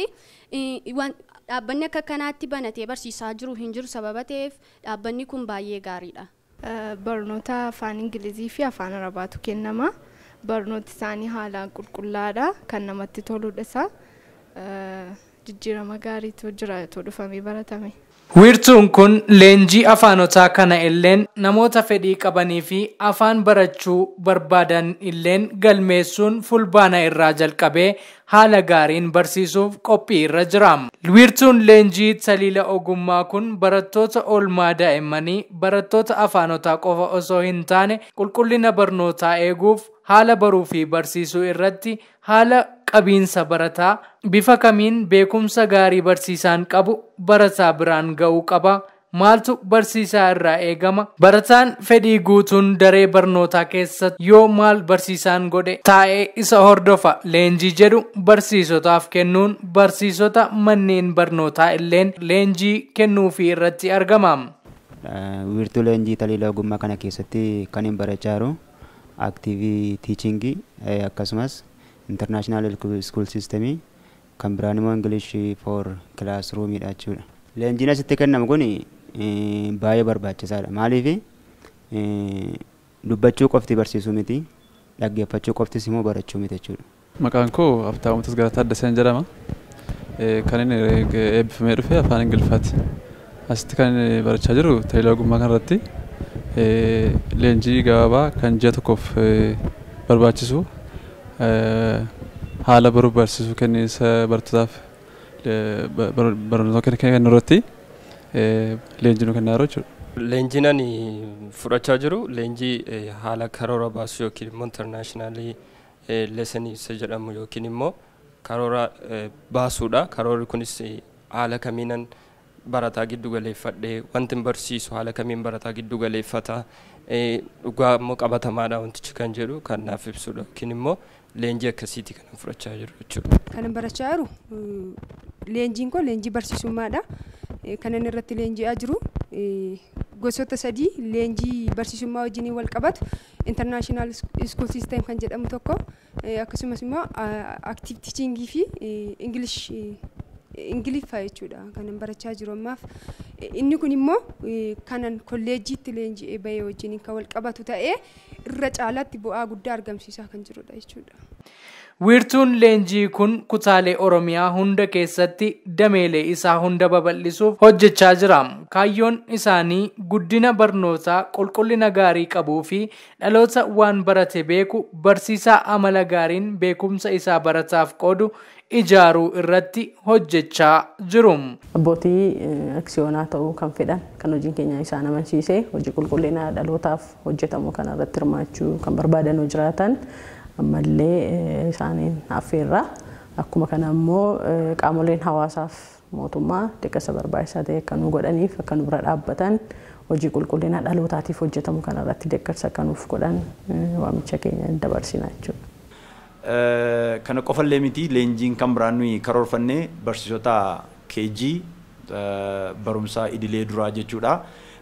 dhaabbanni akka kanaatti banatee barsiisaa jiru hin jiru sababa ta'eef dhaabbanni kun baay'ee gaariidha. Barnoota afaan Ingilizii fi afaan Arabaatu kennama. Barnooti isaanii haalaan qulqullaadha, kan namatti toludha. Jijjiirama gaariitu jira yoo dhufamee baratame. Wiirtuun kun leenjii afaanotaa kana illeen namoota fedhii qabanii fi afaan barachuu barbaadan illeen galmeessuun fulbaana irraa jalqabee haala gaariin barsiisuuf qophii irra jira. Wiirtuun leenjii taliila ogummaa kun barattoota oolmaa daa'immanii barattoota afaanotaa qofa osoo hin taane qulqullina barnootaa eeguuf haala baruu fi barsiisuu irratti haala qabiinsa barataa bifa kamiin beekumsa gaarii barsiisaan qabu barataa biraan ga'uu qaba. Maaltu barsiisaa irraa eegama? Barataan fedhii guutuun daree barnootaa keessatti yoo maal barsiisaan godhe taa'ee isa hordofa leenjii jedhu barsiisotaaf kennuun barsiisota manneen barnootaa illeen leenjii kennuufii irratti argama. Wiirtuu leenjii taliila ogummaa kana keessatti kan hin barachaa jiru active teaching akkasumas international school system kan biraan immoo English for classroom dha jechuudha. Leenjiin asitti kennamu kun baay'ee barbaachisaadha. Maaliif dubbachuu qofti barsiisuu miti, dhaggeeffachuu qoftis immoo barachuu miti jechuudha. Maqaan koo Abtaamu Tasgarataa Addaseen jedhama. Kan inni eebbifamee dhufe afaan Ingiliffaati. Asitti kan inni barachaa jiru taliila ogummaa kanarratti leenjii gabaabaa kan ji'a tokkoof barbaachisu haala baruu barsiisuu kenniinsa barattotaaf barnoota kennu irratti leenjii nu kennaa jiru jechuudha. Leenjiin ani fudhachaa jiru leenjii haala karoora baasuu yookiin immoo internationally lesson isa jedhamu yookiin immoo karoora baasuudha. Karoorri kunis haala kamiinan barataa giddu galeeffadhee wanti barsiisu haala kamiin barataa giddu galeeffata dhugaa immoo qabatamaadha wantichi kan jedhu kan naaf ibsudha yookiin immoo leenjii akkasiiti kan fudhachaa jiru jechuudha. Kan barachaa jiru leenjiin kun leenjii barsiisummaadha. Kan inni irratti leenji'aa jiru gosoota sadii leenjii barsiisummaa wajjin wal qabatu international school system kan jedhamu tokko akkasumas immoo active teaching fi English Ingiliffa jechuudha kan barachaa jiru ammaaf. Inni kun immoo kanan kolleejiitti leenji'ee bahee wajjin kan wal qabatu ta'ee irra caalaatti bu'aa guddaa argamsiisaa kan jirudha jechuudha. Wiirtuun leenjii kun kutaalee Oromiyaa hunda keessatti dameelee isaa hunda babal'isuuf hojjechaa jira. Kaayyoon isaanii guddina barnootaa qulqullina gaarii qabuu fi dhaloota waan barate beeku barsiisaa amala gaariin beekumsa isaa barataaf qoodu ijaaruu irratti hojjechaa jiru. Abbootii aksiyoonaa ta'uu kan fedhan kan hojiin keenya isaan amansiisee hojii qulqullina dhalootaaf hojjetamu kana irratti hirmaachuu kan barbaadan yoo jiraatan ammallee isaaniin affeerra. Akkuma kana immoo qaamoleen hawaasaaf mootummaa deeggarsa barbaachisaa ta'e akka nu godhaniif akka nu bira dhaabbatan hojii qulqullina dhalootaatiif hojjetamu kana irratti deeggarsa akka nuuf godhan waamicha keenya dabarsina jechuudha. Kana qofallee miti leenjiin kan biraan nuyi karoorfannee barsiisota KG barumsaa idilee duraa jechuudha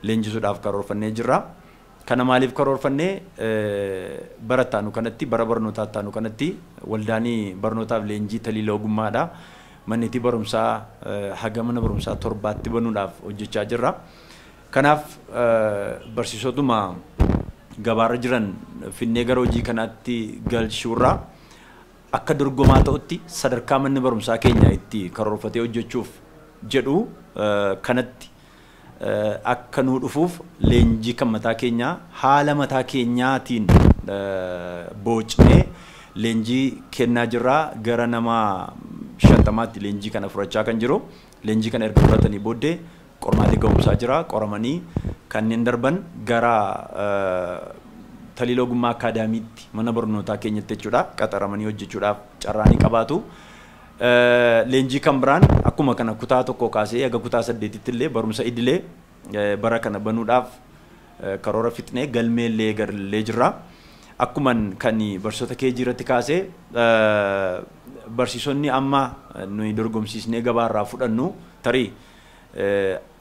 leenjisuudhaaf karoorfannee jirra. Kana maaliif karoorfannee barattaanu kanatti bara barnootaatti kanatti waldaanii barnootaaf leenjii taliila ogummaadha. Manneetii barumsaa haga mana barumsaa 7tti banuudhaaf hojjechaa jirra. Kanaaf barsiisotuma gabaarra jiran finnee gara hojii kanaatti galchuurra akka dorgomaa ta'utti sadarkaa manni barumsaa keenya itti karoorfatee hojjechuuf jedhu kanatti akka nu dhufuuf leenjii kan mataa keenyaa haala mataa keenyaatiin boocnee leenjii kennaa jirra. Gara nama 50tti leenjii kana fudhachaa kan jiru. Leenjii kana erga fudhatanii booddee qormaatii ga'umsaa jira. Qoramanii kanneen darban gara taliila ogummaa akaadaamiitti mana barnootaa keenyatti jechuudha qaxaramanii hojjechuudhaaf carraanii qabaatu. Leenjii kan biraan akkuma kana kutaa tokko kaasee haga kutaa 8tti illee barumsa idilee bara kana banuudhaaf karoora fixnee galmeellee garlee jirra. Akkuma kan barsiisota KG irratti kaasee barsiisonni amma nuyi dorgomsiisnee gabaarraa fudhannu tarii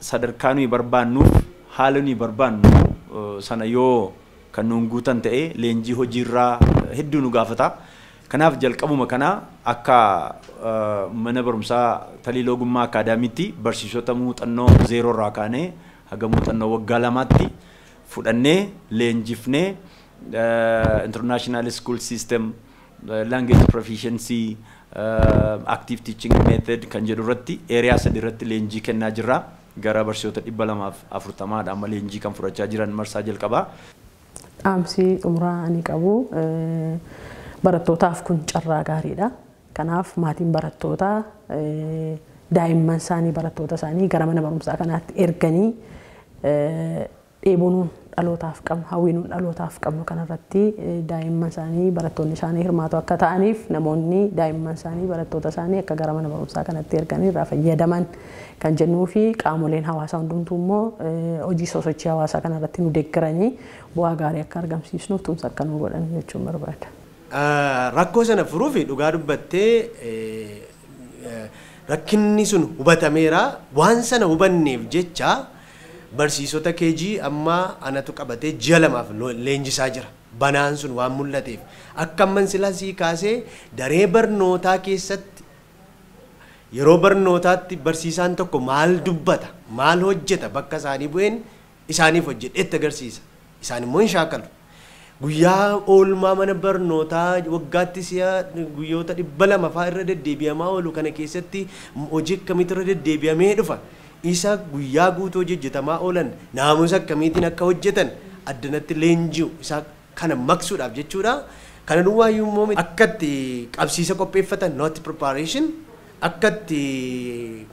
sadarkaa nuyi barbaannuuf haala nuyi barbaannu sana yoo kan nuun guutan ta'e leenjii hojiirraa hedduu nu gaafata. Kanaaf jalqabuma kana akka mana barumsaa Taliiloo Ogummaa Akaadaamiitti barsiisota muuxannoo 0 irraa kaanee haga muuxannoo waggaa 2tti fudhannee leenjifnee international school system language proficiency active teaching method kan jedhu irratti area 3 irratti leenjii kennaa jirra. Gara barsiisota 240 amma leenjii kan fudhachaa jiran marsaa jalqabaa. Dhaamsi xumuraa ani qabu barattootaaf kun carraa gaariidha. Kanaaf maatiin barattootaa daa'imman isaanii barattoota isaanii gara mana barumsaa kanaatti erganii dheebuun dhalootaaf qabnu hawwiin dhalootaaf qabnu kanarratti daa'imman isaanii barattoonni isaanii hirmaatu akka ta'aniif namoonni daa'imman isaanii barattoota isaanii akka gara mana barumsaa kanatti erganii irraa fayyadaman kan jennuu fi qaamoleen hawaasaa hundumtuu immoo hojii sosochii hawaasaa kanarratti nu deeggaranii bu'aa gaarii akka argamsiisnuuf tumsa akka nu godhan jechuun barbaada. Rakkoo sana furuuf dhugaa dubbattee rakkinni sun hubatameera waan sana hubanneef jecha barsiisota KG amma anatu qabatee ji'a 2 leenjisaa jira. Banaan sun waan mul'ateef akka amman silasii kaasee daree barnootaa keessatti yeroo barnootaatti barsiisaan tokko maal dubbata maal hojjeta bakka isaanii bu'een isaaniif hojjedhetti agarsiisa. Isaan immoo hin shaakalu. Guyyaa oolmaa mana barnootaa waggaatti si'a guyyoota 200 fa'aa irra deddeebi'amaa oolu kana keessatti hojii akkamiitu irra deddeebi'amee dhufa. Isa guyyaa guutuu hojjetamaa oolan naamusa akkamiitiin akka hojjetan addanatti leenji'u isa kana maksuudhaaf jechuudha. Kana duwwaayyuu immoo akkatti qabsiisa qopheeffatan not preparation akkatti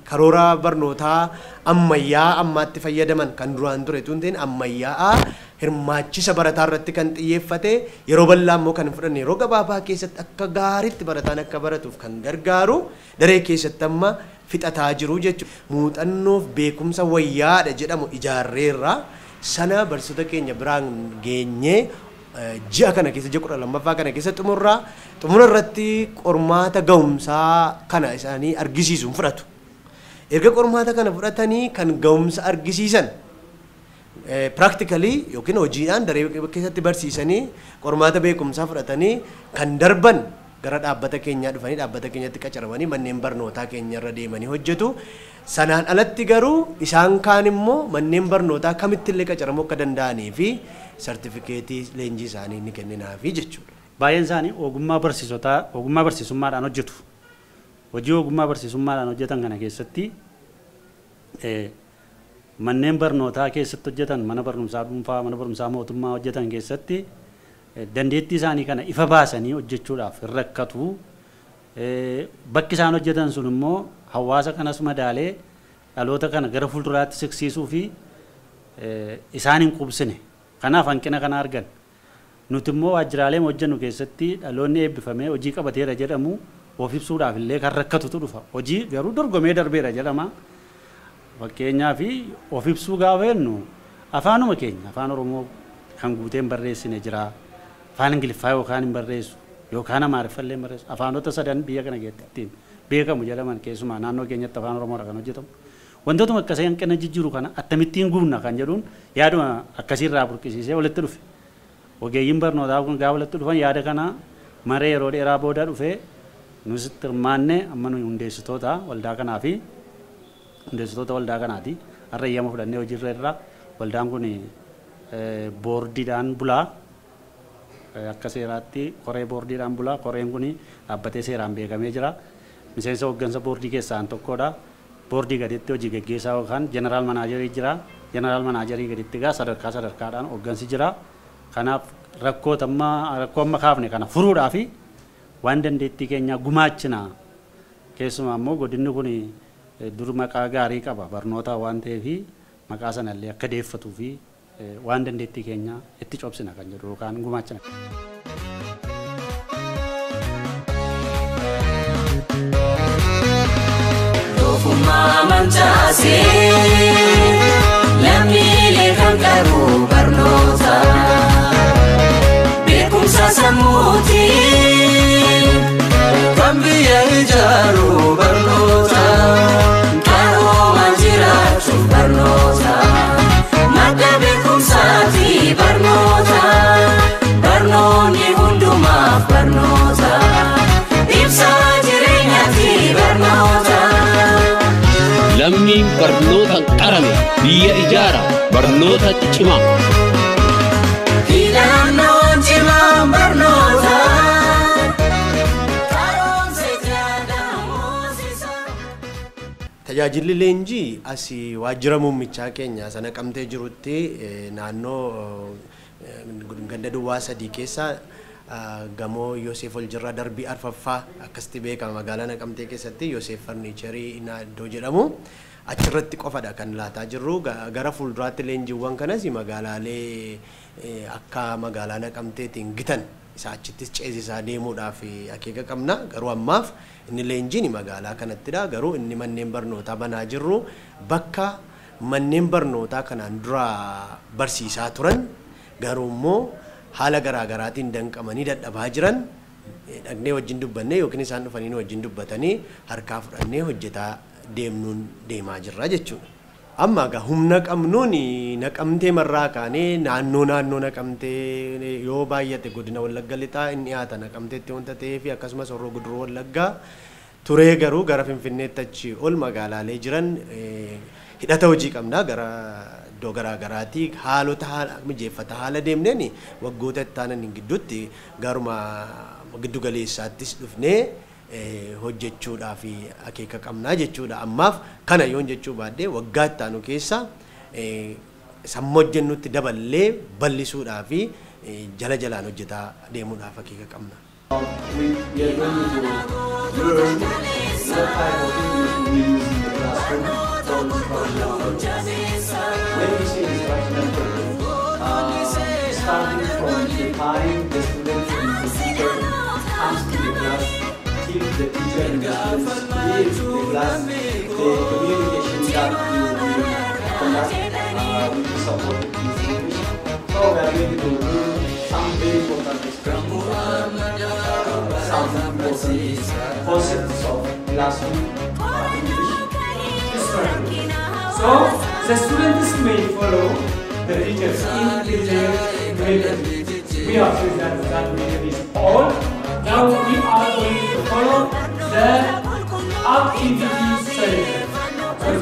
karoora barnootaa ammayyaa ammaatti fayyadaman kan duraan ture tunteen ammayyaa hirmaachisa barataa irratti kan xiyyeeffate yeroo bal'aa immoo kan fudhanne yeroo gabaabaa keessatti akka gaariitti barataan akka baratuuf kan gargaaru daree keessatti amma fixataa jiru jechuudha. Muuxannoof beekumsa wayyaadha jedhamu ijaarreerra sana barsiisota keenya biraan geenyee ji'a kana keessa ji'a 12ffaa kana keessa xumura irratti qormaata ga'umsaa kana isaanii argisiisuun fudhatu. Erga qormaata kana fudhatanii kan ga'umsa argisiisan practically yookiin hojiidhaan daree keessatti barsiisanii qormaata beekumsaa fudhatanii kan darban gara dhaabbata keenyaa dhufanii dhaabbata keenyatti qacaramanii manneen barnootaa keenya irra deemanii hojjetu. Sanaan alatti garuu isaan kaan immoo manneen barnootaa kamitti illee qacaramuu akka danda'anii fi sartifikeetii leenjii isaanii ni kenninaafi jechuudha. Baay'een isaanii ogummaa barsiisummaadhaan hojjetu. Hojii ogummaa barsiisummaadhaan hojjetan kana keessatti manneen barnootaa keessatti hojjetan mana barumsaa dhuunfaa mana barumsaa mootummaa hojjetan keessatti dandeettii isaanii kana ifa baasanii hojjechuudhaaf hin rakkatu. Bakki isaan hojjetan sun immoo hawaasa kanas madaalee dhaloota kana gara fuulduraatti siqsiisuu fi isaan hin qubsine. Kanaaf hanqina kana argan. Nuti immoo waajjiraalee hojjennu keessatti dhaloonni eebbifamee hojii qabateera jedhamu of ibsuudhaaf illee kan rakkatutu dhufa. Hojii garuu dorgomee darbeera jedhama. Fakkeenyaaf of ibsuu gaafa jennu afaanuma keenya afaan Oromoo kan guuteen barreessine jira. Afaan Ingiliffaa yookaan hin barreessu yookaan Amaariffallee hin barreessu. Afaanota sadan biyya kana keessatti beekamu jedhaman keessumaa naannoo keenyatti afaan Oromoodha kan hojjetamu. Wantootuma akkasii hanqina jijjiiru kana akkamittiin guunna kan jedhuun yaaduma akkasiirraa burqisiisee walitti dhufe. Ogeeyyiin barnootaa kun gaafa walitti dhufan yaada kana maree yeroo dheeraa booda dhufee nus hirmaanne amma nuyi hundeessitoota waldaa kanaa fi hundeessitoota waldaa kanaati. Har'a eeyyama fudhannee hojiirra irra waldaan kun boordiidhaan bulaa. Akka seeraatti koree boordiidhaan bulaa. Koreen kun dhaabbatee seeraan beekamee jira. Miseensa hooggansa boordii keessaa tokkodha. Boordii gaditti hojii gaggeessaa yookaan jeneraal manaajarii jira. Jeneraal manaajarii gaditti egaa sadarkaadhaan hooggansi jira. Kanaaf rakkoo amma kaafne kana furuudhaaf waan dandeettii keenya gumaachina. Keessumaa immoo godinni kun dur maqaa gaarii qaba barnoota waan ta'eef maqaa sanallee akka deeffatuu fi waan dandeettii keenya itti cobsina kan jedhu yookaan gumaachina. Doofummaa mancaasee lammiilee kan qabu barnoota beekumsa sammuutiin kan biyya ijaaru barnoota qaroomaan jiraachuuf barnoota madda beekumsaati barnoota barnoonni hundumaa cimaa. Hidhannoon cimaan barnoota. Tajaajilli leenjii asii waajjira muummichaa keenya sana Naqamtee jirutti naannoo ganda duwwaa 3 keessa gamoo Yoosef Oljirraa darbii arfaffaa akkasitti beekama magaalaa Naqamtee keessatti Yoosef Farniicherii iddoo jedhamu achirratti qofadha kan laataa jirru. Gara fuulduraatti leenjiiwwan kanas magaalaalee akka magaalaa Naqamteetiin gitan isa achittis ceesisaa deemuudhaaf akeeka qabna. Garuu ammaaf inni leenjiin magaalaa kanattidha. Garuu inni manneen barnootaa banaa jirru bakka manneen barnootaa kanaan dura barsiisaa turan garuu immoo haala garaagaraatiin danqamanii dadhabaa jiran dhaqnee wajjin dubbanne yookiin isaan dhufanii wajjin dubbatanii harkaa fudhannee hojjetaa deemaa jirra jechuudha. Amma egaa humna qabnuun Naqamtee marraa kaanee naannoo Naqamtee yoo baay'ate godina Wallagga lixaa inni dhiyaata Naqamteetti wanta ta'eef akkasumas Horroo Guduruu Wallaggaa turee garuu gara Finfinneetti achi ol magaalaalee jiran hidhata hojii qabna gara iddoo garaagaraatti haalota mijeeffata haala deemneen waggoota ittaanan gidduutti garuma giddu galeessaattis dhufnee hojjechuudhaaf akeeka qabnaa jechuudha. Ammaaf kana yoon jechuu baadhee waggaa ittaanu keessa sammuu hojjennutti daballee bal'isuudhaaf jala jalaan hojjetaa deemuudhaaf akeeka qabna. We are going to learn what type of English we use in the classroom. When we say instructional purpose, starting from the time the student and the teacher comes to the class, till the teacher and the students leave the class, the communication that you will conduct with the support of this information. So we are going to do some very important some important concepts of classroom English. So the students may follow the teachers in their method. We have said that method is all. Now we are going to follow the activity selected. So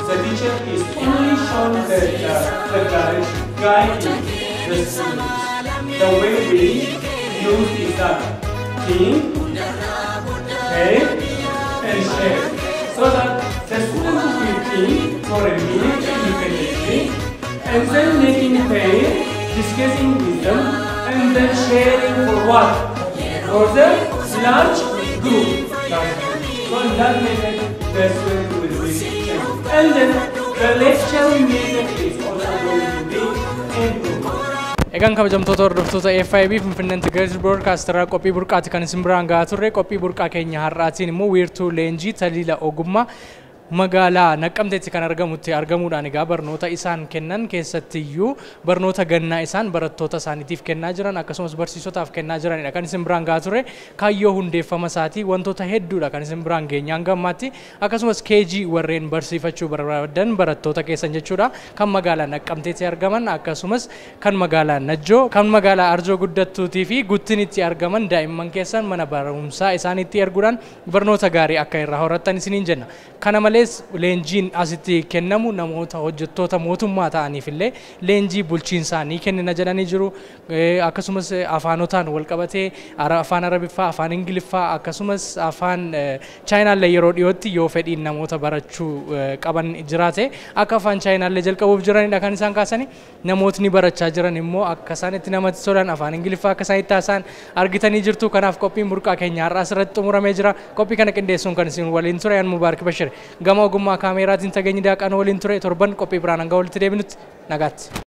the teacher is only shown the direction, guiding the students. The way we use is that think, pay, and share. So that the students will think for a minute independently, and then making pay, discussing with them, and then sharing for what? For the large group. So in that method, the student will be changed. And then the lecture method is also going to be improved. Egaan kabajamtoota hordoftoota FIB Finfinnee Integrated Broadcast irraa qophii burqaati kan isin biraan gahaa turre. Qophii burqaa keenya har'aatiin immoo wiirtuu leenjii tajaajila ogummaa magaalaa Naqamteetti kan argamuudhaan egaa barnoota isaan kennan keessattiyyuu barnoota gannaa isaan barattoota isaaniitiif kennaa jiran akkasumas barsiisotaaf kennaa jiranidha kan isin biraan gahaa turre. Kaayyoo hundeeffama isaatii wantoota hedduudha kan isin biraan geenyaan gammaatti akkasumas KG warreen barsiifachuu barbaadan barattoota keessan jechuudha kan magaalaa Naqamteetti argaman akkasumas kan magaalaa Najjoo kan magaalaa Arjoo Guddattuutii fi Guttinitti argaman daa'imman keessan mana barumsaa isaaniitti erguudhaan barnoota gaarii akka irraa horattan isiniin jenna. Kana leenjiin asitti kennamu namoota hojjettoota mootummaa ta'aniif illee leenjii bulchiinsaa ni kennina jedhanii jiru. Akkasumas afaanotaan wal qabatee afaan Arabiffaa, afaan Ingiliffaa akkasumas afaan Chaayinaallee yeroo dhiyootti yoo fedhiin namoota barachuu qaban jiraate akka afaan Chaayinaallee jalqabuuf jiranidha kan isaan kaasanii. Namootni barachaa jiran immoo akka isaanitti namatti tolan afaan Ingiliffaa akka isaanitti haasa'an argitanii jirtu. Kanaaf qophiin burqaa keenya har'aa asirratti xumuramee jira. Qophii kana qindeessuun kan isin waliin ture An Mubaarak Bashir. Gama ogummaa kaameraatiin Tagany Daaqaan waliin ture. Torban qophii biraan hanga walitti deebinutti nagaatti.